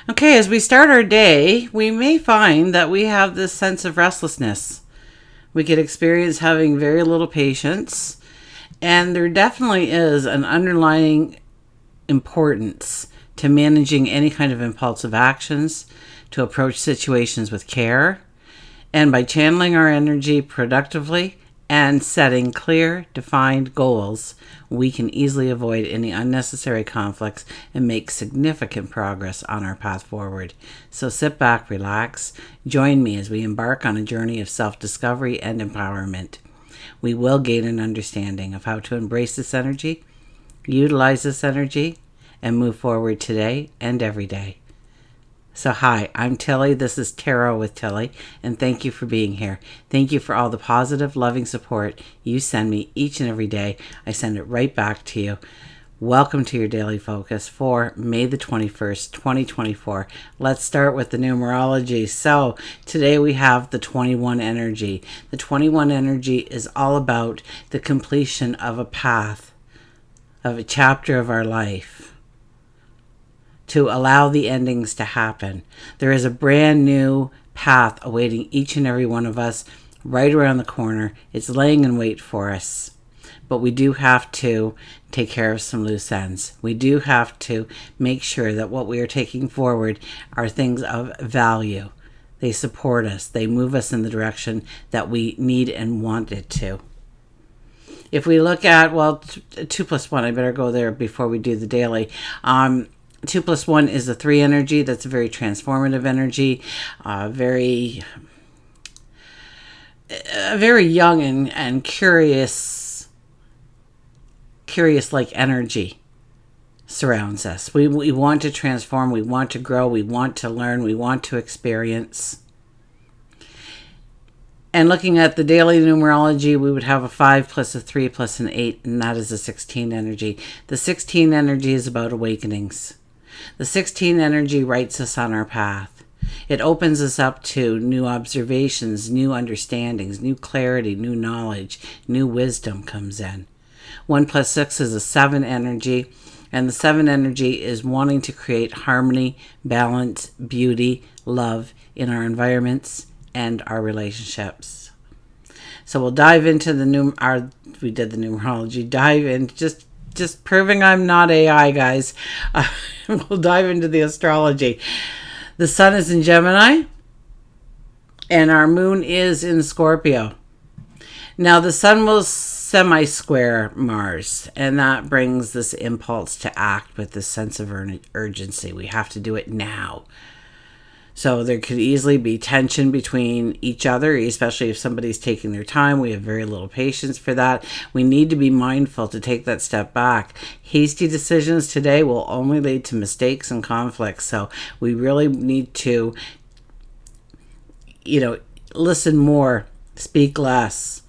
Okay, as we start our day, we may find that we have this sense of restlessness. We could experience having very little patience, and there definitely is an underlying importance to managing any kind of impulsive actions, to approach situations with care, and by channeling our energy productively and setting clear, defined goals, we can easily avoid any unnecessary conflicts and make significant progress on our path forward. So sit back, relax, join me as we embark on a journey of self-discovery and empowerment. We will gain an understanding of how to embrace this energy, utilize this energy, and move forward today and every day. So hi, I'm Tilly. This is Tarot with Tilly, and thank you for being here. Thank you for all the positive, loving support you send me each and every day. I send it right back to you. Welcome to your daily focus for May the 21st, 2024. Let's start with the numerology. So today we have the 21 energy. The 21 energy is all about the completion of a path, of a chapter of our life, to allow the endings to happen. There is a brand new path awaiting each and every one of us right around the corner. It's laying in wait for us. But we do have to take care of some loose ends. We do have to make sure that what we are taking forward are things of value. They support us. They move us in the direction that we need and want it to. If we look at, 2 plus 1, I better go there before we do the daily. 2 plus 1 is a 3 energy. That's a very transformative energy, very young and curious like energy surrounds us. We want to transform, we want to grow, we want to learn, we want to experience. And looking at the daily numerology, we would have a 5 plus a 3 plus an 8, and that is a 16 energy. The 16 energy is about awakenings. The 16 energy writes us on our path. It opens us up to new observations, new understandings, new clarity, new knowledge, new wisdom comes in. 1 plus 6 is a 7 energy, and the 7 energy is wanting to create harmony, balance, beauty, love in our environments and our relationships. So we'll dive into we did the numerology, dive in, just proving I'm not AI, guys. We'll dive into the astrology. The sun is in Gemini, and our moon is in Scorpio. Now, the sun will semi-square Mars, and that brings this impulse to act with this sense of urgency. We have to do it now. So there could easily be tension between each other, especially if somebody's taking their time. We have very little patience for that. We need to be mindful to take that step back. Hasty decisions today will only lead to mistakes and conflicts. So we really need to, listen more, speak less.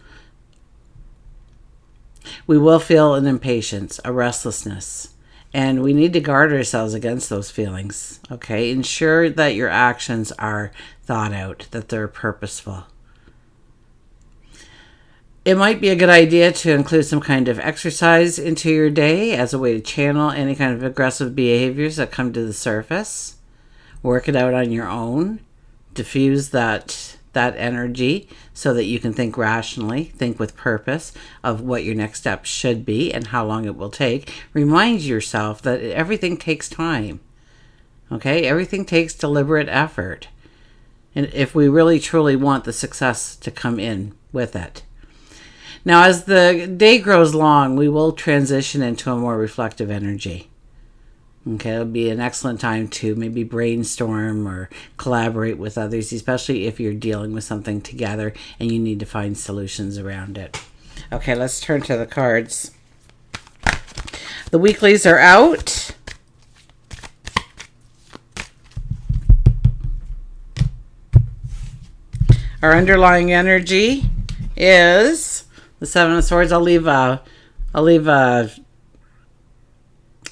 We will feel an impatience, a restlessness. And we need to guard ourselves against those feelings, okay? Ensure that your actions are thought out, that they're purposeful. It might be a good idea to include some kind of exercise into your day as a way to channel any kind of aggressive behaviors that come to the surface. Work it out on your own. Diffuse that energy so that you can think rationally, think with purpose of what your next step should be and how long it will take. Remind yourself that everything takes time. Okay? Everything takes deliberate effort. And if we really truly want the success to come in with it. Now, as the day grows long, we will transition into a more reflective energy. Okay, it'll be an excellent time to maybe brainstorm or collaborate with others, especially if you're dealing with something together and you need to find solutions around it. Okay, let's turn to the cards. The weeklies are out. Our underlying energy is the 7 of Swords. I'll leave a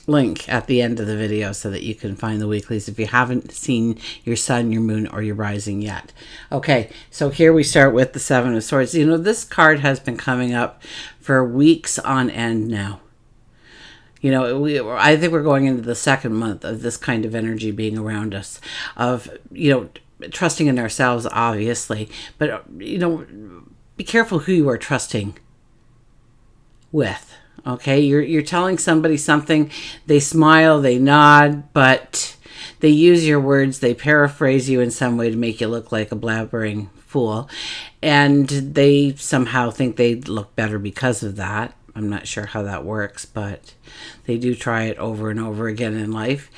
link at the end of the video so that you can find the weeklies if you haven't seen your sun, your moon, or your rising yet. Okay, so here we start with the 7 of Swords. This card has been coming up for weeks on end now. I think we're going into the second month of this kind of energy being around us, of, trusting in ourselves, obviously, but, be careful who you are trusting with. Okay, you're telling somebody something, they smile, they nod, but they use your words, they paraphrase you in some way to make you look like a blabbering fool, and they somehow think they look better because of that. I'm not sure how that works, but they do try it over and over again in life.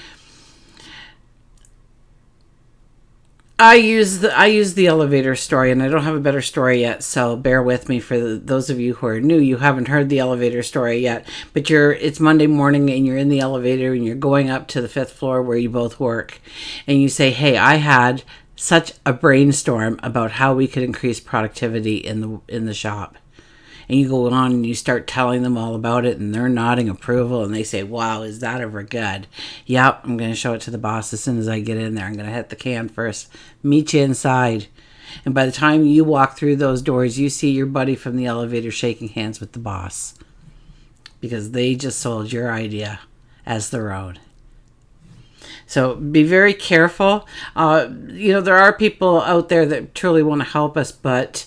I use the elevator story, and I don't have a better story yet, so bear with me. For those of you who are new, you haven't heard the elevator story yet, but it's Monday morning and you're in the elevator and you're going up to the 5th floor where you both work, and you say, hey, I had such a brainstorm about how we could increase productivity in the shop. And you go on and you start telling them all about it, and they're nodding approval, and they say, wow, is that ever good? Yep, I'm going to show it to the boss as soon as I get in there. I'm going to hit the can first, meet you inside. And by the time you walk through those doors, you see your buddy from the elevator shaking hands with the boss, because they just sold your idea as their own. So be very careful. There are people out there that truly want to help us, but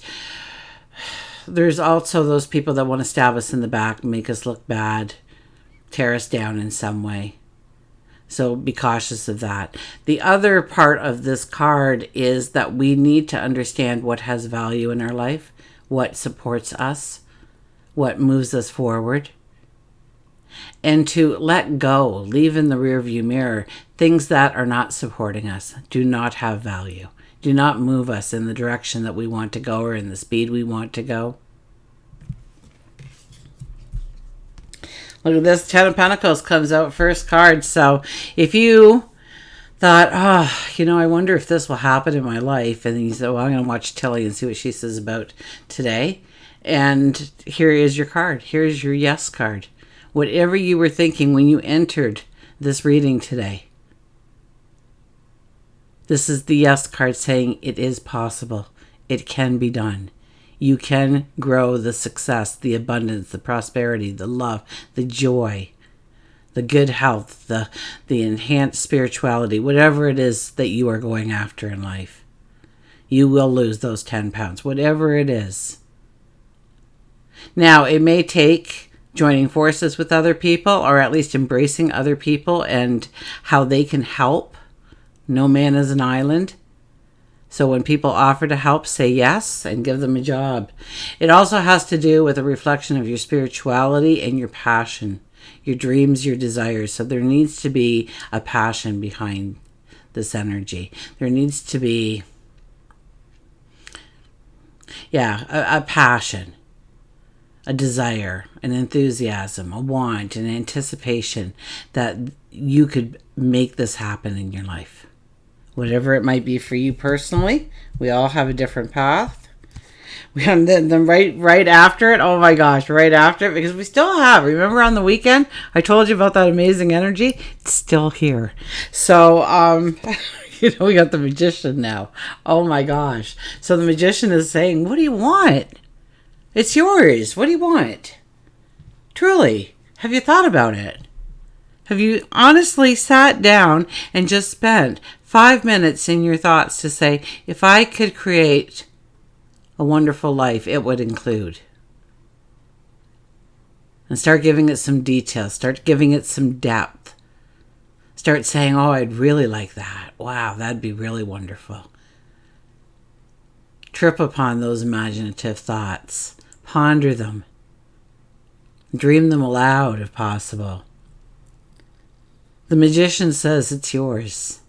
there's also those people that want to stab us in the back, make us look bad, tear us down in some way. So be cautious of that. The other part of this card is that we need to understand what has value in our life, what supports us, what moves us forward, and to let go, leave in the rearview mirror things that are not supporting us, do not have value. Do not move us in the direction that we want to go or in the speed we want to go. Look at this. 10 of Pentacles comes out first card. So if you thought, I wonder if this will happen in my life, and then you said, well, I'm going to watch Tilly and see what she says about today. And here is your card. Here's your yes card. Whatever you were thinking when you entered this reading today, this is the yes card saying it is possible. It can be done. You can grow the success, the abundance, the prosperity, the love, the joy, the good health, the enhanced spirituality, whatever it is that you are going after in life. You will lose those 10 pounds, whatever it is. Now, it may take joining forces with other people, or at least embracing other people and how they can help. No man is an island. So when people offer to help, say yes and give them a job. It also has to do with a reflection of your spirituality and your passion, your dreams, your desires. So there needs to be a passion behind this energy. There needs to be, a passion, a desire, an enthusiasm, a want, an anticipation that you could make this happen in your life. Whatever it might be for you personally, we all have a different path. We have them right after it. Oh my gosh, right after it, because we still have. Remember on the weekend, I told you about that amazing energy. It's still here. So, we got the Magician now. Oh my gosh. So the Magician is saying, "What do you want? It's yours. What do you want? Truly, have you thought about it? Have you honestly sat down and just spent 5 minutes in your thoughts to say, if I could create a wonderful life, it would include?" And start giving it some detail. Start giving it some depth. Start saying, oh, I'd really like that. Wow, that'd be really wonderful. Trip upon those imaginative thoughts. Ponder them. Dream them aloud if possible. The Magician says it's yours.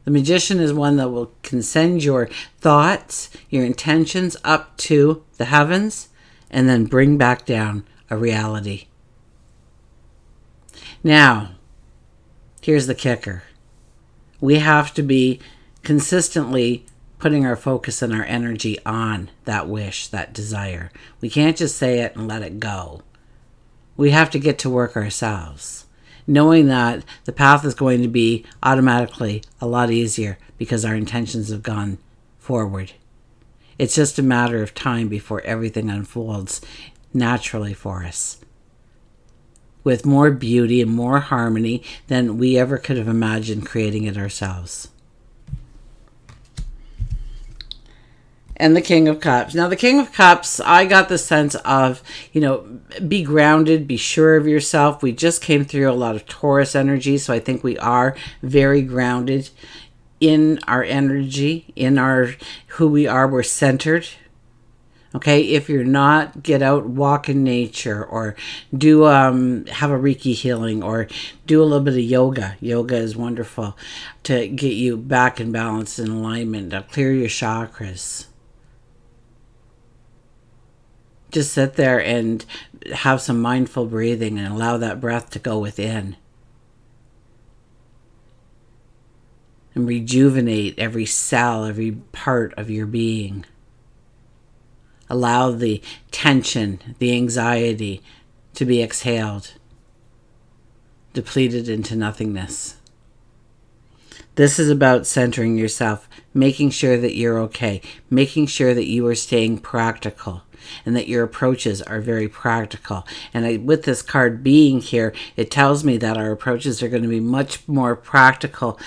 The Magician is one that can send your thoughts, your intentions up to the heavens, and then bring back down a reality. Now, here's the kicker. We have to be consistently putting our focus and our energy on that wish, that desire. We can't just say it and let it go. We have to get to work ourselves, knowing that the path is going to be automatically a lot easier because our intentions have gone forward. It's just a matter of time before everything unfolds naturally for us. with more beauty and more harmony than we ever could have imagined creating it ourselves. And the King of Cups. Now, the King of Cups, I got the sense of, be grounded, be sure of yourself. We just came through a lot of Taurus energy, so I think we are very grounded in our energy, in who we are. We're centered. Okay, if you're not, get out, walk in nature, or do have a Reiki healing, or do a little bit of yoga. Yoga is wonderful to get you back in balance and alignment, to clear your chakras. Just sit there and have some mindful breathing and allow that breath to go within. And rejuvenate every cell, every part of your being. Allow the tension, the anxiety to be exhaled, depleted into nothingness. This is about centering yourself, making sure that you're okay, making sure that you are staying practical, and that your approaches are very practical. And with this card being here, it tells me that our approaches are going to be much more practical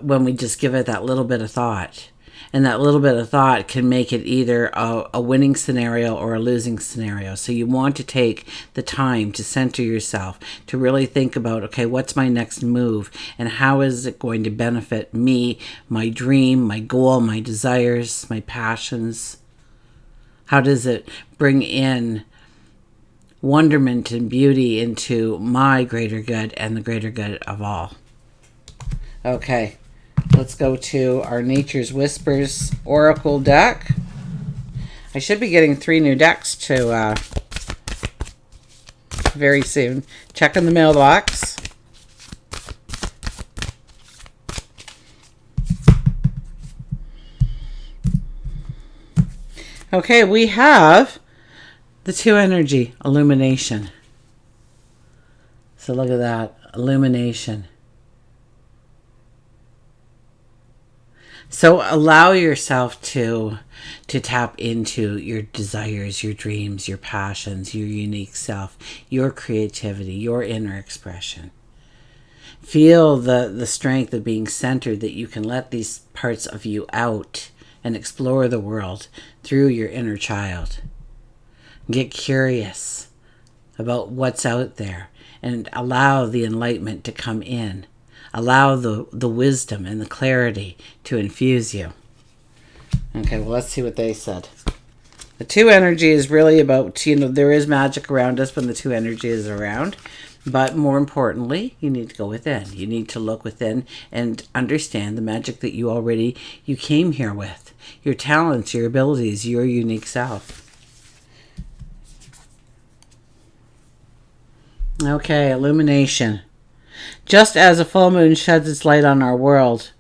when we just give it that little bit of thought. And that little bit of thought can make it either a winning scenario or a losing scenario. So you want to take the time to center yourself, to really think about, okay, what's my next move? And how is it going to benefit me, my dream, my goal, my desires, my passions? How does it bring in wonderment and beauty into my greater good and the greater good of all? Okay, let's go to our Nature's Whispers Oracle deck. I should be getting 3 new decks to very soon. Check in the mailbox. Okay, we have the 2 energy, illumination. So look at that, illumination. So allow yourself to tap into your desires, your dreams, your passions, your unique self, your creativity, your inner expression. Feel the strength of being centered, that you can let these parts of you out and explore the world through your inner child. Get curious about what's out there and allow the enlightenment to come in. Allow the wisdom and the clarity to infuse you. Okay, well, let's see what they said. The 2 energy is really about, there is magic around us when the 2 energy is around. But more importantly, you need to go within. You need to look within and understand the magic that you came here with. Your talents, your abilities, your unique self. Okay, illumination. Just as a full moon sheds its light on our world,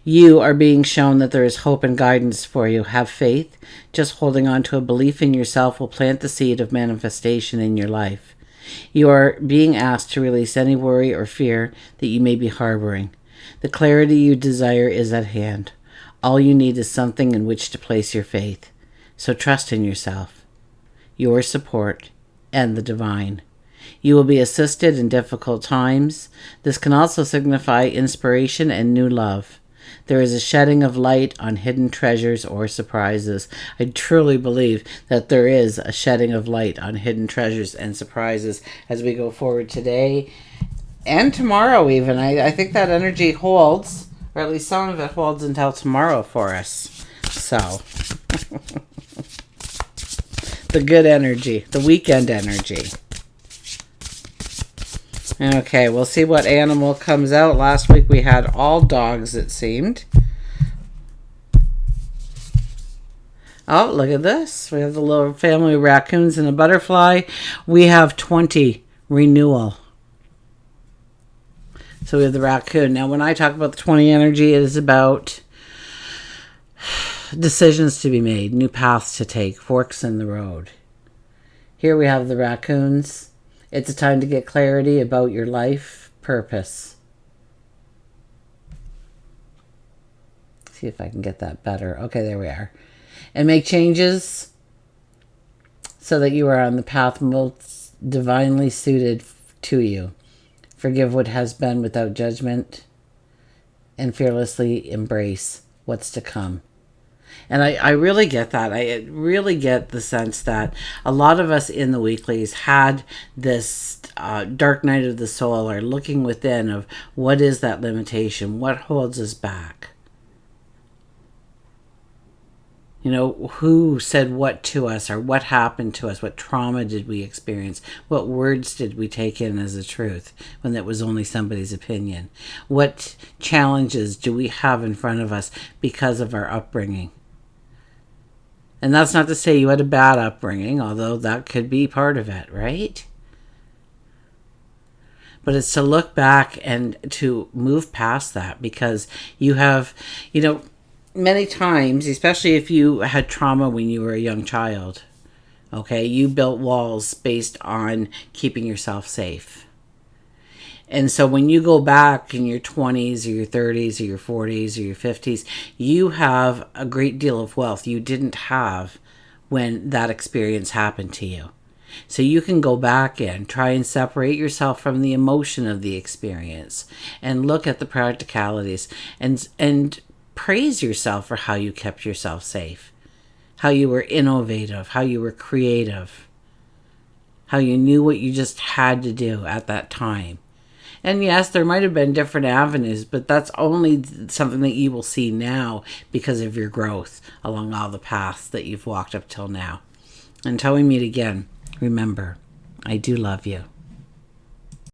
you are being shown that there is hope and guidance for you. Have faith. Just holding on to a belief in yourself will plant the seed of manifestation in your life. You are being asked to release any worry or fear that you may be harboring. The clarity you desire is at hand. All you need is something in which to place your faith. So trust in yourself, your support, and the divine. You will be assisted in difficult times. This can also signify inspiration and new love. There is a shedding of light on hidden treasures or surprises. I truly believe that there is a shedding of light on hidden treasures and surprises as we go forward today and tomorrow even. I think that energy holds, or at least some of it holds until tomorrow for us. So, the good energy, the weekend energy. Okay, we'll see what animal comes out. Last week we had all dogs, it seemed. Oh, look at this. We have the little family of raccoons and a butterfly. We have 20, renewal. So we have the raccoon. Now, when I talk about the 20 energy, it is about decisions to be made, new paths to take, forks in the road. Here we have the raccoons. It's a time to get clarity about your life purpose. See if I can get that better. Okay, there we are. And make changes so that you are on the path most divinely suited to you. Forgive what has been without judgment and fearlessly embrace what's to come. And I really get that. I really get the sense that a lot of us in the weeklies had this dark night of the soul, or looking within of what is that limitation? What holds us back? You know, who said what to us, or what happened to us? What trauma did we experience? What words did we take in as a truth when that was only somebody's opinion? What challenges do we have in front of us because of our upbringing? And that's not to say you had a bad upbringing, although that could be part of it, right? But it's to look back and to move past that, because you have, many times, especially if you had trauma when you were a young child, okay, you built walls based on keeping yourself safe. And so when you go back in your 20s or your 30s or your 40s or your 50s, you have a great deal of wealth you didn't have when that experience happened to you. So you can go back and try and separate yourself from the emotion of the experience and look at the practicalities and praise yourself for how you kept yourself safe, how you were innovative, how you were creative, how you knew what you just had to do at that time. And yes, there might have been different avenues, but that's only something that you will see now because of your growth along all the paths that you've walked up till now. Until we meet again, remember, I do love you.